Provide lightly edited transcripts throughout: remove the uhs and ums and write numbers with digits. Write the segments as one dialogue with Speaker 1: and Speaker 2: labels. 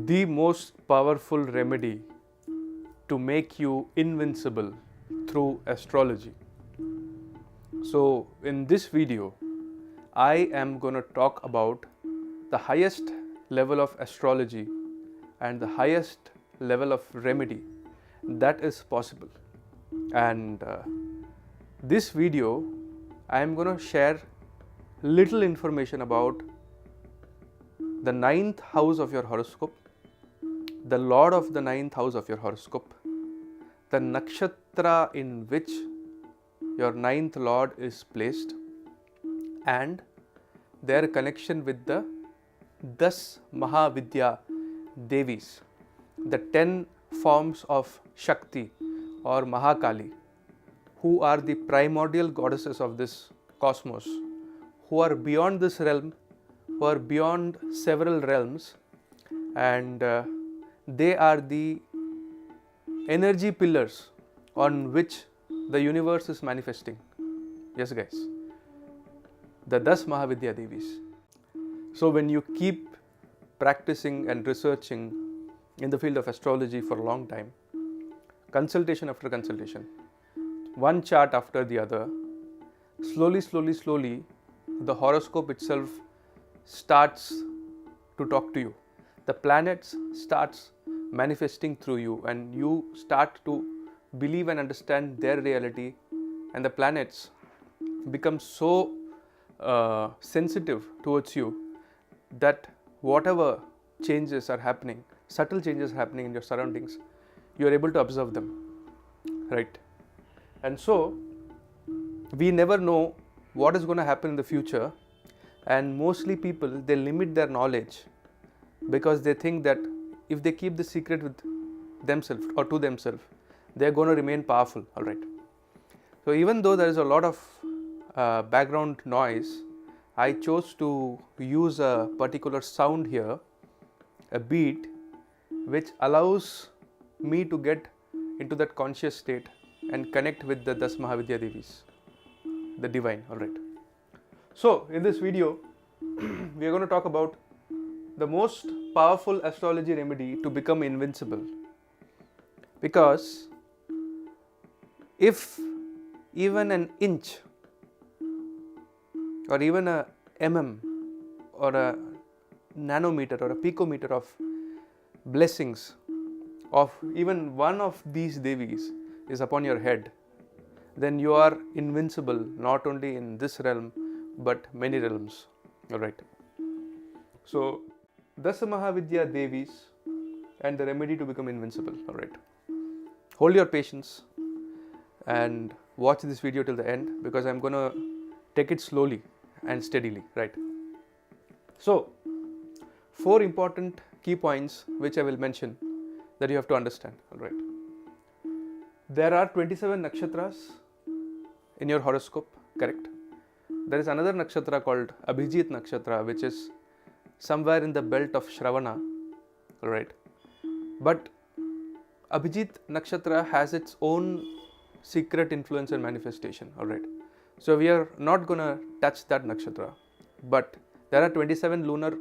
Speaker 1: the most powerful remedy to make you invincible through astrology. So in this video, I am going to talk about the highest level of astrology and the highest level of remedy that is possible. And this video, I am going to share little information about the 9th house of your horoscope, the lord of the 9th house of your horoscope, the nakshatra in which your 9th lord is placed, and their connection with the Dus Mahavidya Devis, the 10 forms of Shakti or Mahakali, who are the primordial goddesses of this cosmos, who are beyond this realm, who are beyond several realms, and they are the energy pillars on which the universe is manifesting. Yes guys, the Dus Mahavidya Devis. So when you keep practicing and researching in the field of astrology for a long time, consultation after consultation, one chart after the other, slowly, the horoscope itself starts to talk to you. The planets starts manifesting through you, and you start to believe and understand their reality, and the planets become so sensitive towards you that whatever changes are happening, subtle changes happening in your surroundings, you are able to observe them, right? And so we never know what is going to happen in the future, and mostly people, they limit their knowledge because they think that if they keep the secret with themselves or to themselves, they are going to remain powerful, all right? So even though there is a lot of background noise, I chose to use a particular sound here, a beat, which allows me to get into that conscious state and connect with the Dus Mahavidya Devis, the divine, all right? So in this video, we are going to talk about the most powerful astrology remedy to become invincible. Because if even an inch or even a or a nanometer or a picometer of blessings of even one of these Devis is upon your head, then you are invincible not only in this realm but many realms, all right? So Dus Mahavidya Devis and the remedy to become invincible, all right? Hold your patience and watch this video till the end, because I'm going to take it slowly and steadily, right? So 4 important key points which I will mention that you have to understand, all right? There are 27 nakshatras in your horoscope, correct? There is another nakshatra called Abhijit nakshatra, which is somewhere in the belt of Shravana, all right? But Abhijit nakshatra has its own secret influence and manifestation, all right? So we are not going to touch that nakshatra, but there are 27 lunar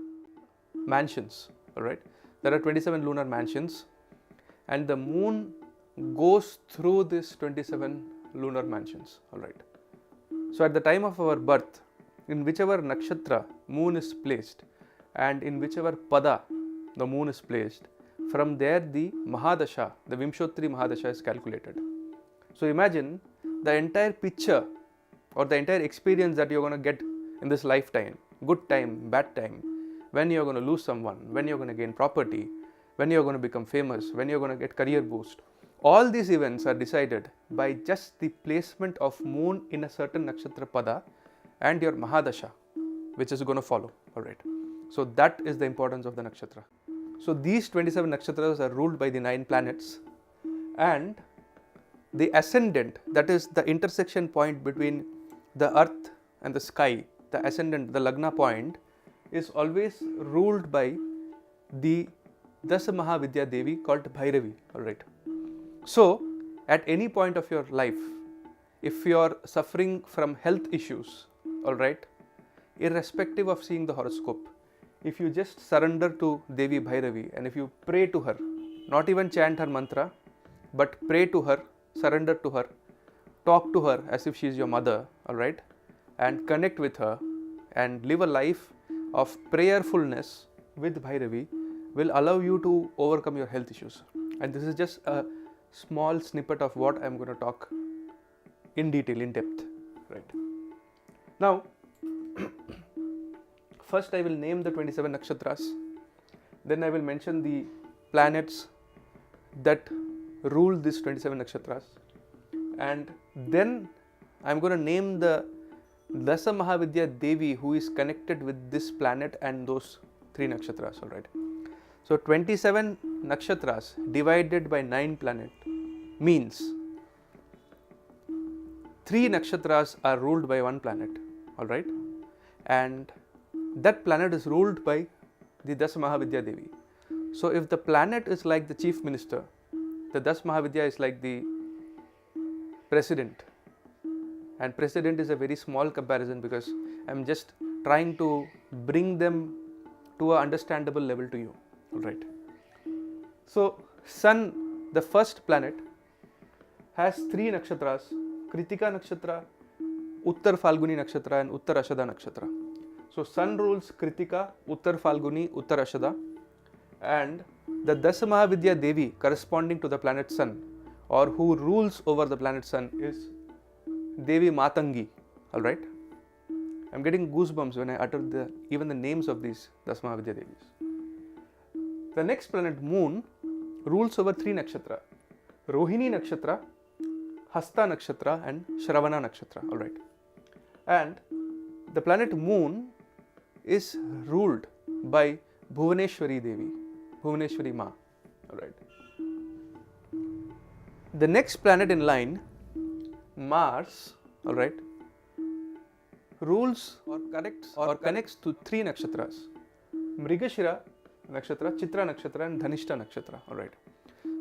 Speaker 1: mansions, all right? There are 27 lunar mansions, and the moon goes through these 27 lunar mansions, all right? So at the time of our birth, in whichever nakshatra moon is placed and in whichever pada the moon is placed, from there the Mahadasha, the Vimshotri Mahadasha is calculated. So imagine the entire picture or the entire experience that you're going to get in this lifetime, good time, bad time, when you're going to lose someone, when you're going to gain property, when you're going to become famous, when you're going to get career boost. All these events are decided by just the placement of moon in a certain nakshatra pada and your Mahadasha, which is going to follow, all right? So that is the importance of the nakshatra. So these 27 nakshatras are ruled by the 9 planets, and the ascendant, that is the intersection point between the earth and the sky, the ascendant, the Lagna point, is always ruled by the Dus Mahavidya Devi called Bhairavi, all right? So at any point of your life, if you are suffering from health issues, all right, irrespective of seeing the horoscope, if you just surrender to Devi Bhairavi and if you pray to her, not even chant her mantra, but pray to her, surrender to her, talk to her as if she is your mother, alright, and connect with her and live a life of prayerfulness with Bhairavi will allow you to overcome your health issues. And this is just a small snippet of what I am going to talk in detail, in depth, right. Now, first I will name the 27 nakshatras, then I will mention the planets that rule these 27 nakshatras, and then I am going to name the Dus Mahavidya Devi who is connected with this planet and those 3 nakshatras, alright. So 27 nakshatras divided by 9 planets means 3 nakshatras are ruled by 1 planet, alright, and that planet is ruled by the Dus Mahavidya Devi. So if the planet is like the chief minister, the Dus Mahavidya is like the president, and president is a very small comparison because I am just trying to bring them to an understandable level to you, alright. So Sun, the first planet, has 3 nakshatras: Kritika nakshatra, Uttar Falguni nakshatra and Uttar Ashada nakshatra. So Sun rules Kritika, Uttar Falguni, Uttar Ashada, and the Dus Mahavidya Devi corresponding to the planet Sun, or who rules over the planet Sun, is Devi Matangi, alright. I am getting goosebumps when I utter even the names of these Dus Mahavidya Devis. The next planet Moon rules over 3 nakshatra: Rohini nakshatra, Hasta nakshatra and Shravana nakshatra, alright. And the planet Moon is ruled by Bhuvaneshwari Devi, Bhuvaneshwari Ma, alright. The next planet in line, Mars, alright, rules or connects to 3 nakshatras: Mrigashira nakshatra, Chitra nakshatra and Dhanishta nakshatra, alright.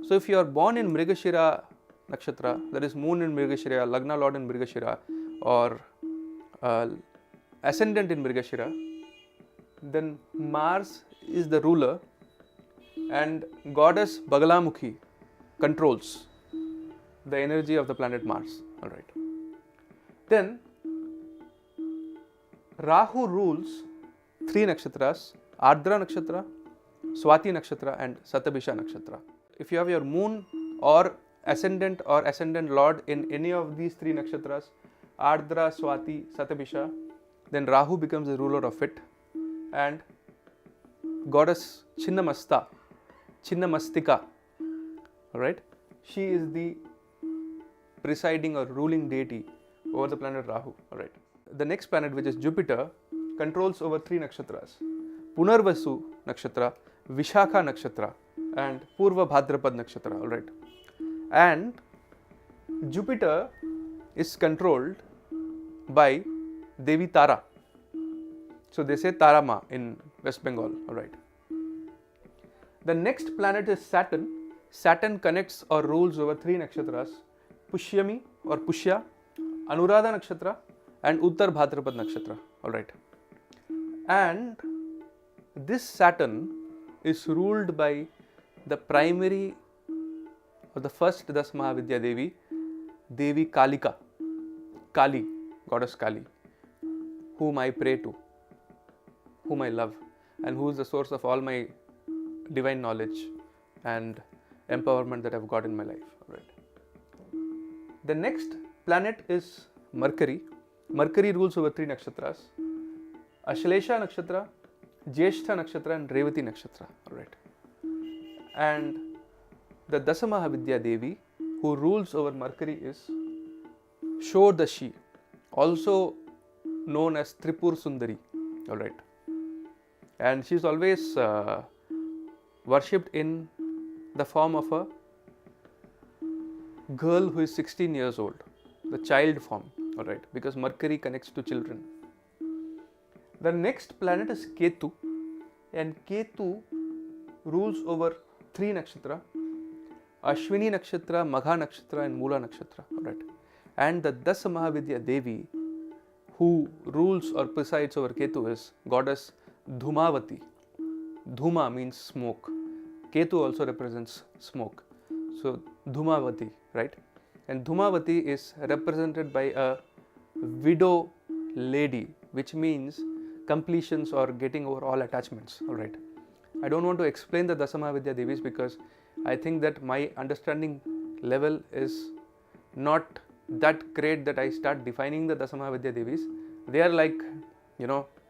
Speaker 1: So if you are born in Mrigashira nakshatra, that is Moon in Mrigashira, Lagna Lord in Mrigashira, or ascendant in Mrigashira, then Mars is the ruler and goddess Bagalamukhi controls the energy of the planet Mars, alright. Then Rahu rules 3 nakshatras: Ardra nakshatra, Swati nakshatra and Satabisha nakshatra. If you have your moon or ascendant lord in any of these 3 nakshatras, Ardra, Swati, Satabisha, then Rahu becomes the ruler of it, and goddess Chinnamastika, alright, she is the presiding or ruling deity over the planet Rahu, alright. The next planet, which is Jupiter, controls over 3 nakshatras: Punarvasu nakshatra, Vishakha nakshatra and Purva Bhadrapad nakshatra, alright. And Jupiter is controlled by Devi Tara. So they say Tara Ma in West Bengal, alright. The next planet is Saturn. Saturn connects or rules over 3 nakshatras: Pushyami or Pushya, Anuradha nakshatra and Uttar Bhadrapad nakshatra, alright. And this Saturn is ruled by the primary or the first Dus Mahavidya Devi, Devi Kalika, Kali, goddess Kali, whom I pray to, whom I love, and who is the source of all my divine knowledge and empowerment that I have got in my life, alright. The next planet is Mercury. Mercury rules over 3 nakshatras: Ashlesha nakshatra, Jyeshtha nakshatra and Revati nakshatra, alright. And the Dus Mahavidya Devi who rules over Mercury is Shodashi, also known as Tripur Sundari, alright. And she is always worshipped in the form of a girl who is 16 years old, the child form, alright, because Mercury connects to children. The next planet is Ketu, and Ketu rules over 3 nakshatra: Ashwini nakshatra, Magha nakshatra and Mula nakshatra, alright. And the Dus Mahavidya Devi who rules or presides over Ketu is goddess Dhumavati, Dhuma means smoke. Ketu also represents smoke. So Dhumavati, right? And Dhumavati is represented by a widow lady, which means completions or getting over all attachments. Alright. I don't want to explain the Dus Mahavidya Devis because I think that my understanding level is not that great that I start defining the Dus Mahavidya Devis. They are like,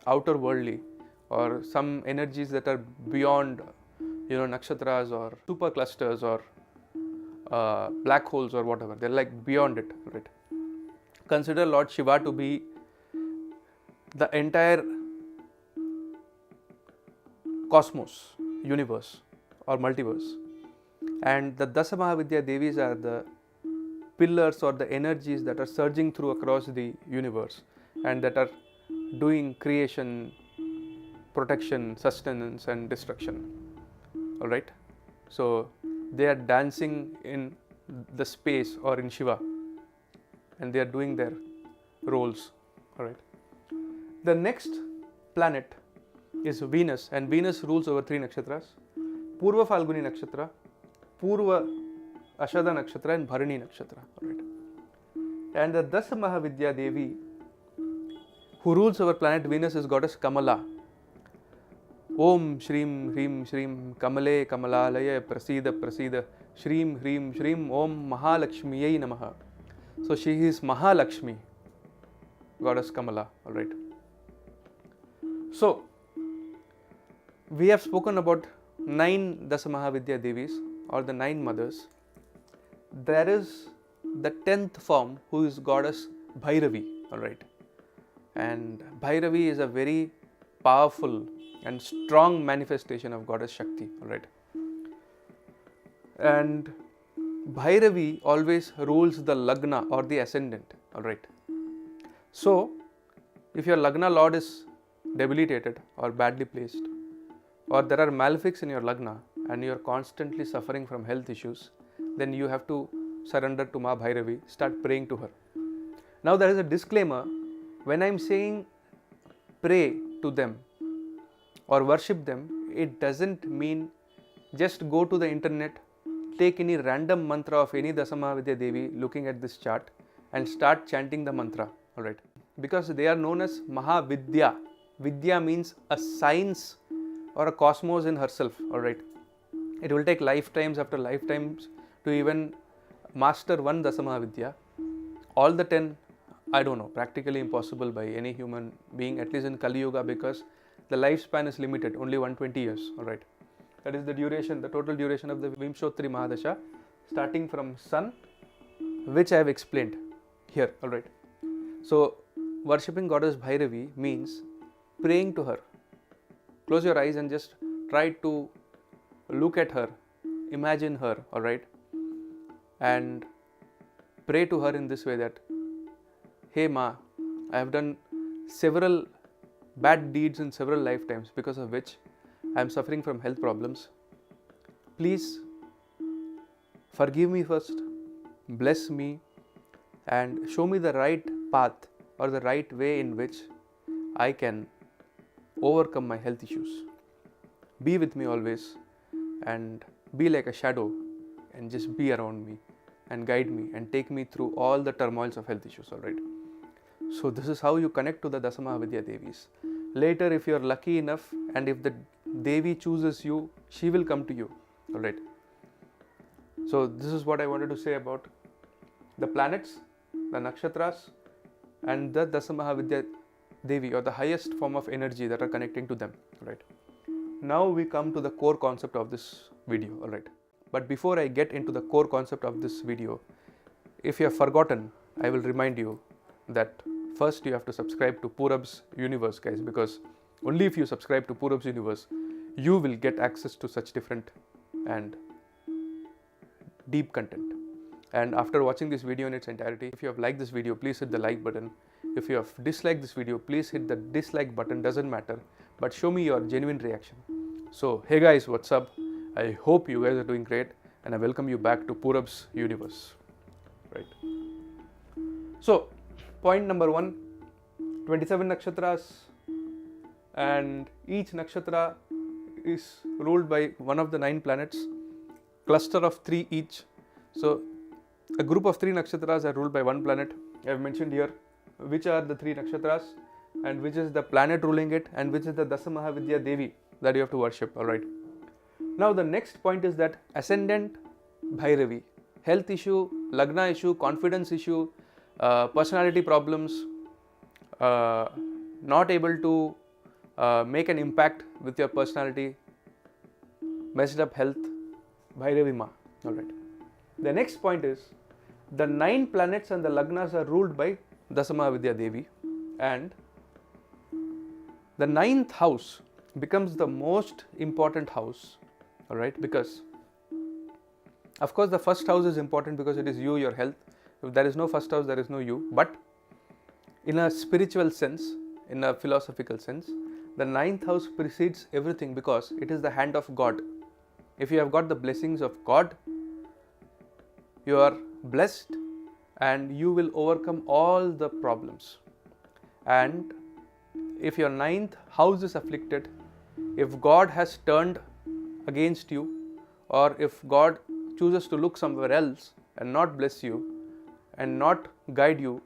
Speaker 1: outer worldly or some energies that are beyond, nakshatras or super clusters or black holes or whatever. They're like beyond it, right? Consider Lord Shiva to be the entire cosmos, universe or multiverse, and the Dus Mahavidya Devis are the pillars or the energies that are surging through across the universe and that are doing creation, protection, sustenance and destruction. Alright, so they are dancing in the space or in Shiva and they are doing their roles. Alright, the next planet is Venus, and Venus rules over 3 nakshatras: Purva Falguni nakshatra, Purva Ashada nakshatra and Bharani nakshatra. Alright, and the Dus Mahavidya Devi who rules our planet Venus is goddess Kamala. Om Shrim Hrim Shrim Kamale Kamalalaya Prasida Prasida Shrim Hrim Shrim Om Mahalakshmiyai Namaha. So she is Mahalakshmi, goddess Kamala. Alright. So we have spoken about 9 Dus Mahavidya Devis or the 9 mothers. There is the 10th form who is goddess Bhairavi. Alright. And Bhairavi is a very powerful and strong manifestation of goddess Shakti. Alright. And Bhairavi always rules the Lagna or the ascendant. Alright. So if your Lagna lord is debilitated or badly placed, or there are malefics in your Lagna and you are constantly suffering from health issues, then you have to surrender to Ma Bhairavi, start praying to her. Now there is a disclaimer: when I am saying pray to them or worship them, it doesn't mean just go to the internet, take any random mantra of any Dus Mahavidya Devi looking at this chart and start chanting the mantra. Alright, because they are known as Mahavidya. Vidya means a science or a cosmos in herself. Alright, it will take lifetimes after lifetimes to even master one Dus Mahavidya. All the 10, I don't know, practically impossible by any human being, at least in Kali Yuga, because the lifespan is limited, only 120 years. Alright, that is the duration, the total duration of the Vimshottari Mahadasha, starting from Sun, which I have explained here. Alright, so worshipping goddess Bhairavi means praying to her. Close your eyes and just try to look at her, imagine her. Alright, and pray to her in this way that, hey Ma, I have done several bad deeds in several lifetimes because of which I am suffering from health problems. Please forgive me first, bless me and show me the right path or the right way in which I can overcome my health issues. Be with me always and be like a shadow and just be around me and guide me and take me through all the turmoils of health issues. Alright. So this is how you connect to the Dus Mahavidya Devis. Later, if you are lucky enough and if the Devi chooses you, she will come to you. Alright. So this is what I wanted to say about the planets, the nakshatras and the Dus Mahavidya Devi, or the highest form of energy that are connecting to them. Alright. Now we come to the core concept of this video. Alright. But before I get into the core concept of this video, if you have forgotten, I will remind you that first you have to subscribe to Purabs Universe, guys, because only if you subscribe to Purabs Universe, you will get access to such different and deep content. And after watching this video in its entirety, if you have liked this video, please hit the like button. If you have disliked this video, please hit the dislike button, doesn't matter, but show me your genuine reaction. So hey guys, what's up? I hope you guys are doing great and I welcome you back to Purabs Universe. Right. So point number 1, 27 nakshatras, and each nakshatra is ruled by one of the 9 planets, cluster of 3 each. So a group of 3 nakshatras are ruled by one planet. I have mentioned here which are the 3 nakshatras and which is the planet ruling it and which is the Dus Mahavidya Devi that you have to worship. Alright. Now the next point is that ascendant Bhairavi, health issue, lagna issue, confidence issue, personality problems, not able to make an impact with your personality, messed up health, Bhairavi Ma. Alright. The next point is the 9 planets and the lagnas are ruled by Dus Mahavidya Devi, and the 9th house becomes the most important house. Alright, because of course the first house is important because it is you, your health. If there is no first house, there is no you. But in a spiritual sense, in a philosophical sense, the 9th house precedes everything because it is the hand of God. If you have got the blessings of God, you are blessed and you will overcome all the problems. And if your 9th house is afflicted, if God has turned against you, or if God chooses to look somewhere else and not bless you and not guide you,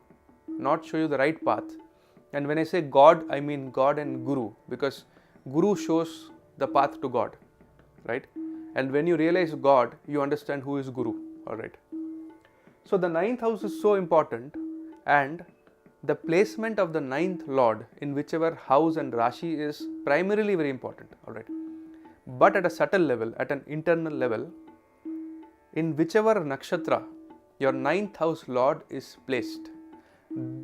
Speaker 1: not show you the right path. And when I say God, I mean God and Guru, because Guru shows the path to God, right? And when you realize God, you understand who is Guru. Alright. So the 9th house is so important, and the placement of the 9th Lord in whichever house and Rashi is primarily very important. Alright. But at a subtle level, at an internal level, in whichever nakshatra your 9th house Lord is placed,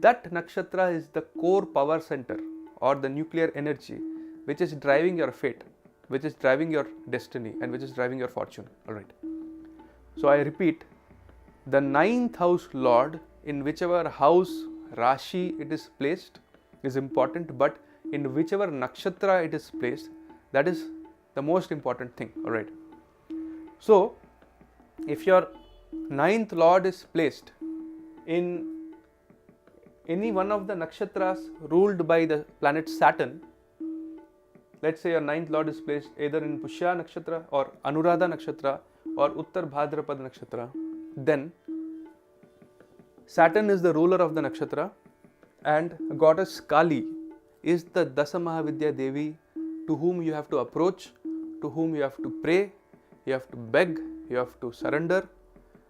Speaker 1: that nakshatra is the core power center or the nuclear energy which is driving your fate, which is driving your destiny, and which is driving your fortune. Alright. So I repeat, the 9th house Lord in whichever house Rashi it is placed is important, but in whichever nakshatra it is placed, that is the most important thing. Alright. So if your 9th Lord is placed in any one of the nakshatras ruled by the planet Saturn, let's say your 9th Lord is placed either in Pushya nakshatra or Anuradha nakshatra or Uttar Bhadrapad nakshatra, then Saturn is the ruler of the nakshatra and goddess Kali is the Dus Mahavidya Devi to whom you have to approach, to whom you have to pray, you have to beg, you have to surrender,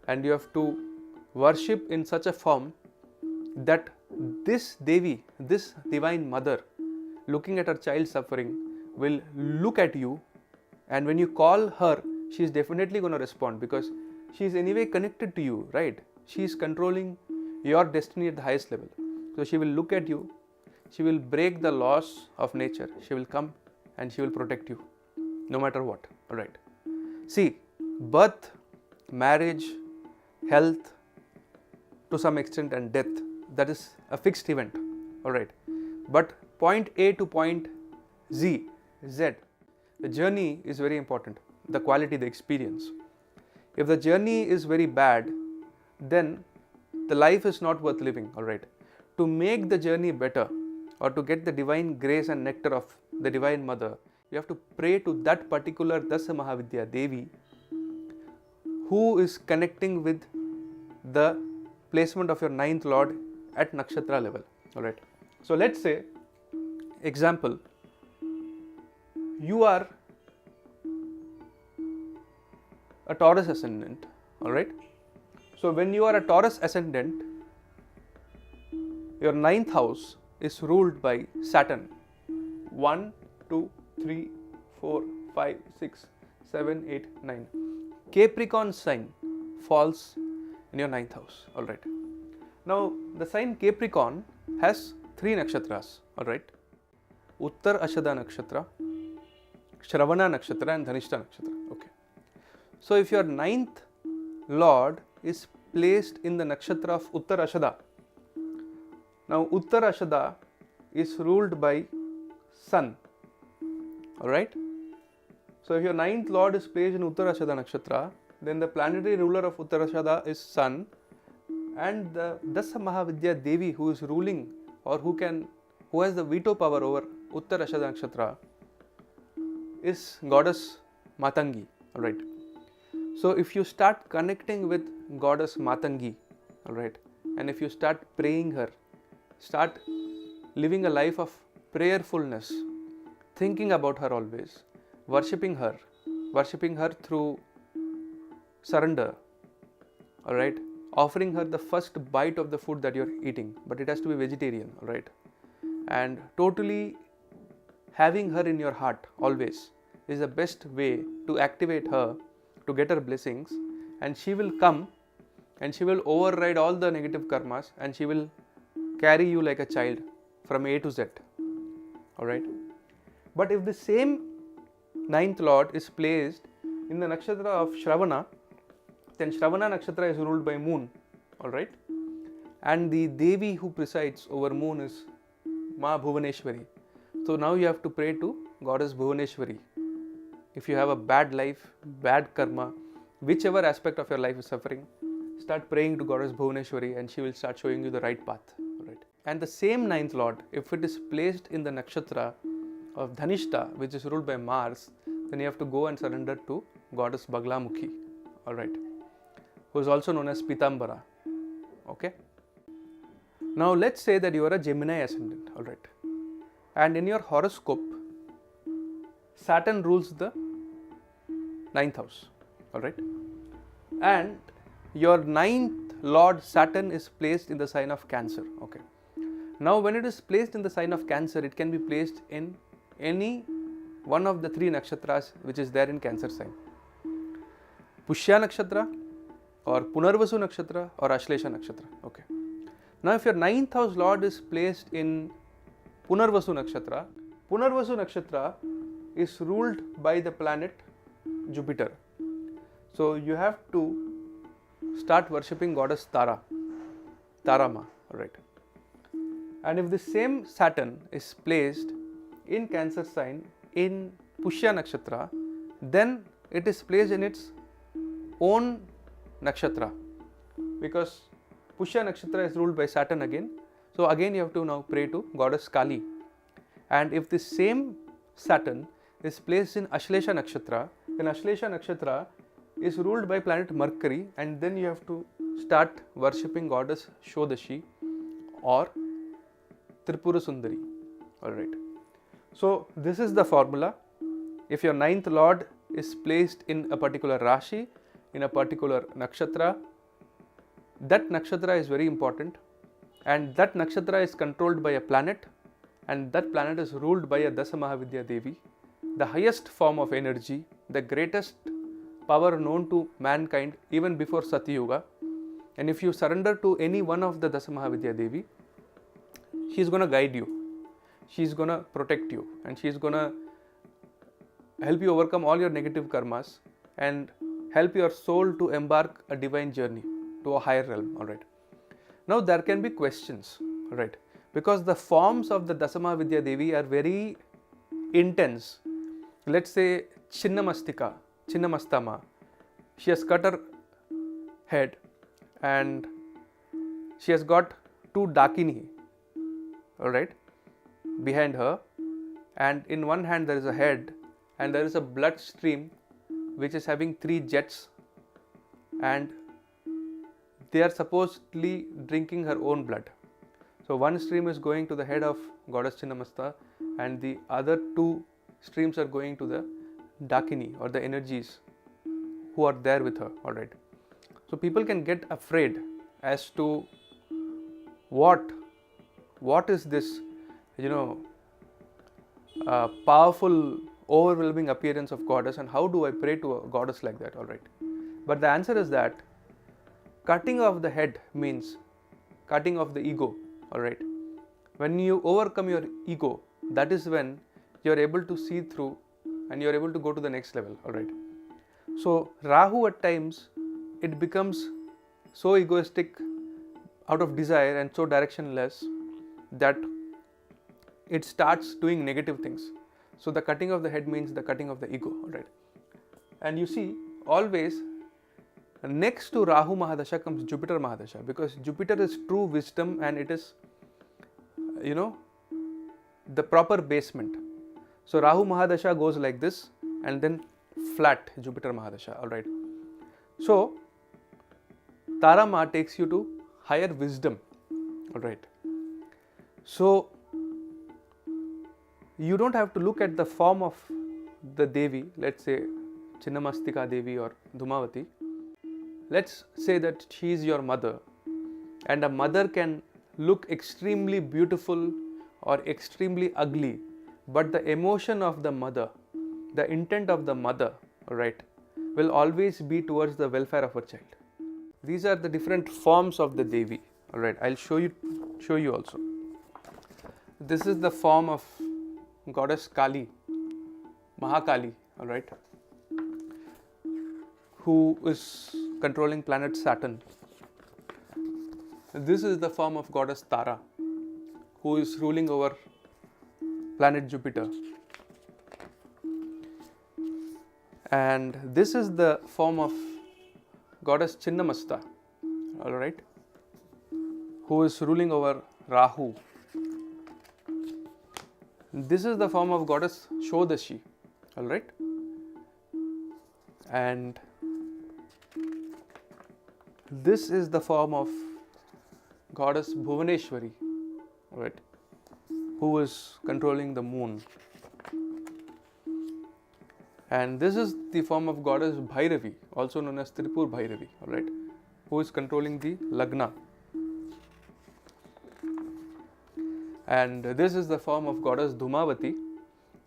Speaker 1: and you have to worship in such a form that this Devi, this Divine Mother, looking at her child suffering, will look at you, and when you call her, she is definitely going to respond because she is anyway connected to you, right? She is controlling your destiny at the highest level. So she will look at you, she will break the laws of nature, she will come and she will protect you no matter what. Alright. See, birth, marriage, health, to some extent, and death, that is a fixed event. Alright. But point A to point Z, the journey is very important, the quality, the experience. If the journey is very bad, then the life is not worth living. Alright. To make the journey better, or to get the divine grace and nectar of the Divine Mother, you have to pray to that particular Dus Mahavidya Devi who is connecting with the placement of your 9th Lord at nakshatra level. Alright. So let's say, example, you are a Taurus ascendant. Alright. So when you are a Taurus ascendant, your 9th house is ruled by Saturn. 1, 2, 3, 4, 5, 6, 7, 8, 9. Capricorn sign falls in your 9th house. Alright. Now the sign Capricorn has 3 nakshatras. Alright. Uttar Ashada nakshatra, Shravana nakshatra, and Dhanishta nakshatra. Okay. So if your 9th Lord is placed in the nakshatra of Uttar Ashada, now Uttar Ashada is ruled by Sun. Alright. So if your 9th Lord is placed in Uttar Ashada nakshatra, then the planetary ruler of Uttar Ashada is Sun, and the Dus Mahavidya Devi who is ruling, or who has the veto power over Uttar Ashada nakshatra, is goddess Matangi, alright. So if you start connecting with goddess Matangi, alright, and if you start praying her, start living a life of prayerfulness, thinking about her always, worshipping her through surrender, alright, offering her the first bite of the food that you're eating, but it has to be vegetarian, alright, and totally having her in your heart always is the best way to activate her, to get her blessings, and she will come and she will override all the negative karmas and she will carry you like a child from A to Z, alright. But if the same ninth lord is placed in the nakshatra of Shravana, then Shravana nakshatra is ruled by moon, alright, and the Devi who presides over moon is Ma Bhuvaneshwari. So now you have to pray to goddess Bhuvaneshwari. If you have a bad life, bad karma, whichever aspect of your life is suffering, start praying to goddess Bhuvaneshwari and she will start showing you the right path, alright. And the same ninth lord, if it is placed in the nakshatra of Dhanishta, which is ruled by Mars, then you have to go and surrender to goddess Baglamukhi, alright, who is also known as Pitambara, okay. Now let's say that you are a Gemini ascendant, alright, and in your horoscope, Saturn rules the 9th house, alright, and your 9th lord Saturn is placed in the sign of Cancer, okay. Now when it is placed in the sign of Cancer, it can be placed in any one of the 3 nakshatras which is there in Cancer sign, Pushya nakshatra or Punarvasu nakshatra or Ashlesha nakshatra, okay. Now if your 9th house lord is placed in Punarvasu nakshatra is ruled by the planet Jupiter. So you have to start worshipping goddess Tarama, alright. And if the same Saturn is placed in Cancer sign in Pushya nakshatra, then it is placed in its own nakshatra, because Pushya nakshatra is ruled by Saturn again. So again you have to now pray to goddess Kali. And if the same Saturn is placed in Ashlesha nakshatra, then Ashlesha nakshatra is ruled by planet Mercury, and then you have to start worshipping goddess Shodashi or Tripura Sundari, alright. So this is the formula. If your 9th lord is placed in a particular Rashi, in a particular nakshatra, that nakshatra is very important, and that nakshatra is controlled by a planet, and that planet is ruled by a Dus Mahavidya Devi, the highest form of energy, the greatest power known to mankind even before Satyuga. And if you surrender to any one of the Dus Mahavidya Devi, she is going to guide you, she is going to protect you, and she is going to help you overcome all your negative karmas and help your soul to embark a divine journey to a higher realm, alright. Now there can be questions, right, because the forms of the Dus Mahavidya Devi are very intense. Let's say Chinnamastama, she has cut her head and she has got 2 Dakini, alright, behind her, and in one hand there is a head and there is a blood stream which is having 3 jets, and they are supposedly drinking her own blood. So one stream is going to the head of goddess Chinnamasta and the other 2 streams are going to the Dakini or the energies who are there with her, alright. So people can get afraid as to what is this, powerful, overwhelming appearance of goddess, and how do I pray to a goddess like that, alright. But the answer is that cutting off the head means cutting off the ego, alright. When you overcome your ego, that is when you are able to see through and you are able to go to the next level, alright. So Rahu at times, it becomes so egoistic out of desire and so directionless that it starts doing negative things. So the cutting of the head means the cutting of the ego, alright. And you see, always next to Rahu Mahadasha comes Jupiter Mahadasha, because Jupiter is true wisdom and it is, the proper basement. So Rahu Mahadasha goes like this and then flat Jupiter Mahadasha, alright. So Tara Ma takes you to higher wisdom, alright. So you don't have to look at the form of the Devi, let's say Chinnamastika Devi or Dhumavati. Let's say that she is your mother, and a mother can look extremely beautiful or extremely ugly, but the emotion of the mother, the intent of the mother, right, will always be towards the welfare of her child. These are the different forms of the Devi, alright. I'll show you also. This is the form of goddess Kali, Mahakali, alright, who is controlling planet Saturn. This is the form of goddess Tara, who is ruling over planet Jupiter. And this is the form of goddess Chinnamasta, alright, who is ruling over Rahu. This is the form of goddess Shodashi, alright, and this is the form of goddess Bhuvaneshwari, right, who is controlling the moon. And this is the form of goddess Bhairavi, also known as Tripur Bhairavi, alright, who is controlling the Lagna. And this is the form of goddess Dhumavati,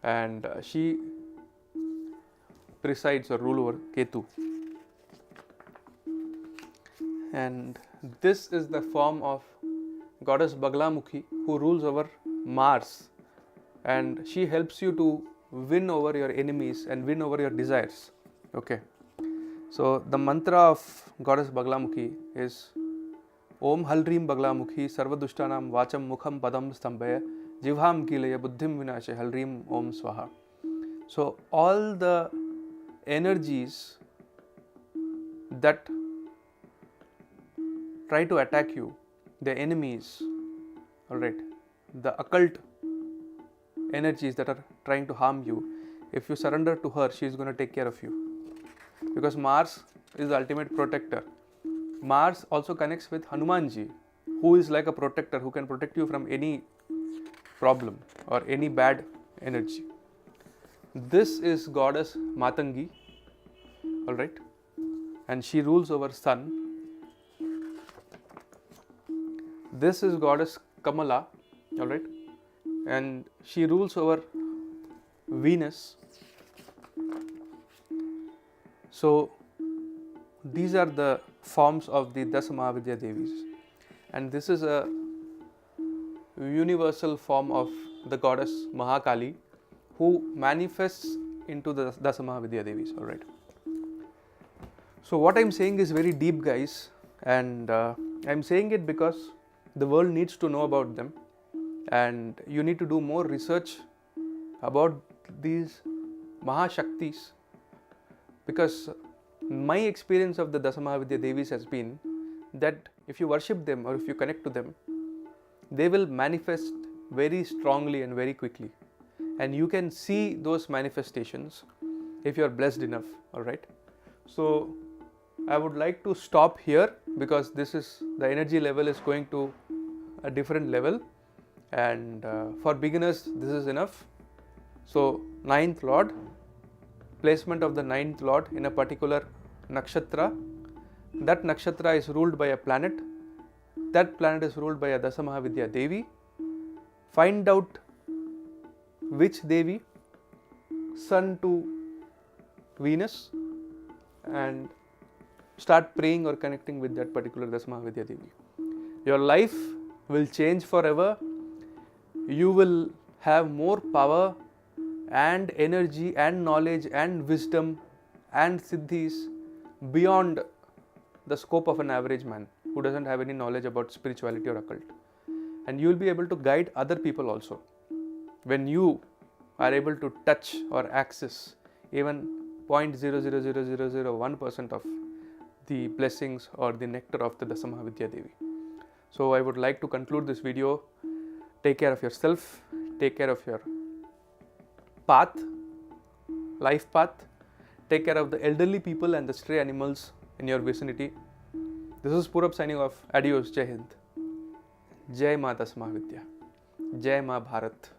Speaker 1: and she presides or rule over Ketu. And this is the form of goddess Baglamukhi, who rules over Mars, and she helps you to win over your enemies and win over your desires. Okay, so the mantra of goddess Baglamukhi is Om Halrim Baglamukhi Sarvadushtanam Vacham Mukham Padam Stambhaya Jivham Kilaya Buddhim Vinashe Halrim Om Swaha. So all the energies that try to attack you, the enemies, alright, the occult energies that are trying to harm you, if you surrender to her, she is going to take care of you. Because Mars is the ultimate protector. Mars also connects with Hanumanji, who is like a protector who can protect you from any problem or any bad energy. This is goddess Matangi, alright, and she rules over Sun. This is goddess Kamala, alright, and she rules over Venus. So these are the forms of the Dus Mahavidya Devis, and this is a universal form of the goddess Mahakali, who manifests into the Dus Mahavidya Devis, alright. So what I am saying is very deep, guys, and I am saying it because the world needs to know about them, and you need to do more research about these Mahashaktis, because my experience of the Dus Mahavidya Devis has been that if you worship them or if you connect to them, they will manifest very strongly and very quickly, and you can see those manifestations if you are blessed enough, alright. So I would like to stop here because this is, the energy level is going to a different level, and for beginners this is enough. So 9th Lord, placement of the 9th Lord in a particular nakshatra. That nakshatra is ruled by a planet. That planet is ruled by a Dus Mahavidya Devi. Find out which Devi, Sun to Venus, and start praying or connecting with that particular Dus Mahavidya Devi. Your life will change forever. You will have more power and energy and knowledge and wisdom and siddhis beyond the scope of an average man who doesn't have any knowledge about spirituality or occult. And you will be able to guide other people also when you are able to touch or access even 0.00001% of the blessings or the nectar of the Dus Mahavidya Devi. So I would like to conclude this video. Take care of yourself, take care of your path, life path. Take care of the elderly people and the stray animals in your vicinity. This is Purab signing off. Adios. Jai Hind. Jai Ma Dus Mahavidya. Jai Ma Bharat.